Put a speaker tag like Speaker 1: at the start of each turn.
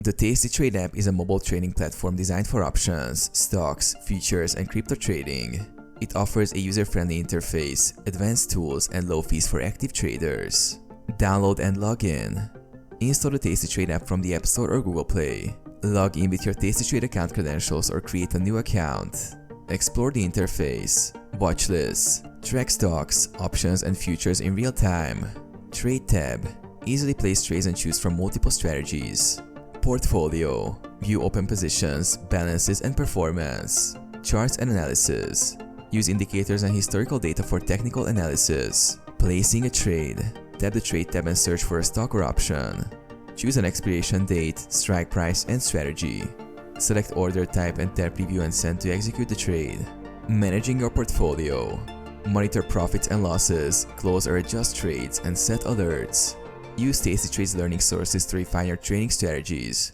Speaker 1: The Tastytrade app is a mobile trading platform designed for options, stocks, futures, and crypto trading. It offers a user-friendly interface, advanced tools, and low fees for active traders. Download and log in. Install the Tastytrade app from the App Store or Google Play. Log in with your Tastytrade account credentials or create a new account. Explore the interface. Watch lists. Track stocks, options, and futures in real time. Trade tab. Easily place trades and choose from multiple strategies. Portfolio. View open positions, balances, and performance. Charts and analysis. Use indicators and historical data for technical analysis. Placing a trade. Tap the Trade tab and search for a stock or option. Choose an expiration date, strike price, and strategy. Select order type and tap Review and Send to execute the trade. Managing your portfolio. Monitor profits and losses, close or adjust trades, and set alerts. Use Tastytrade's learning sources to refine your trading strategies.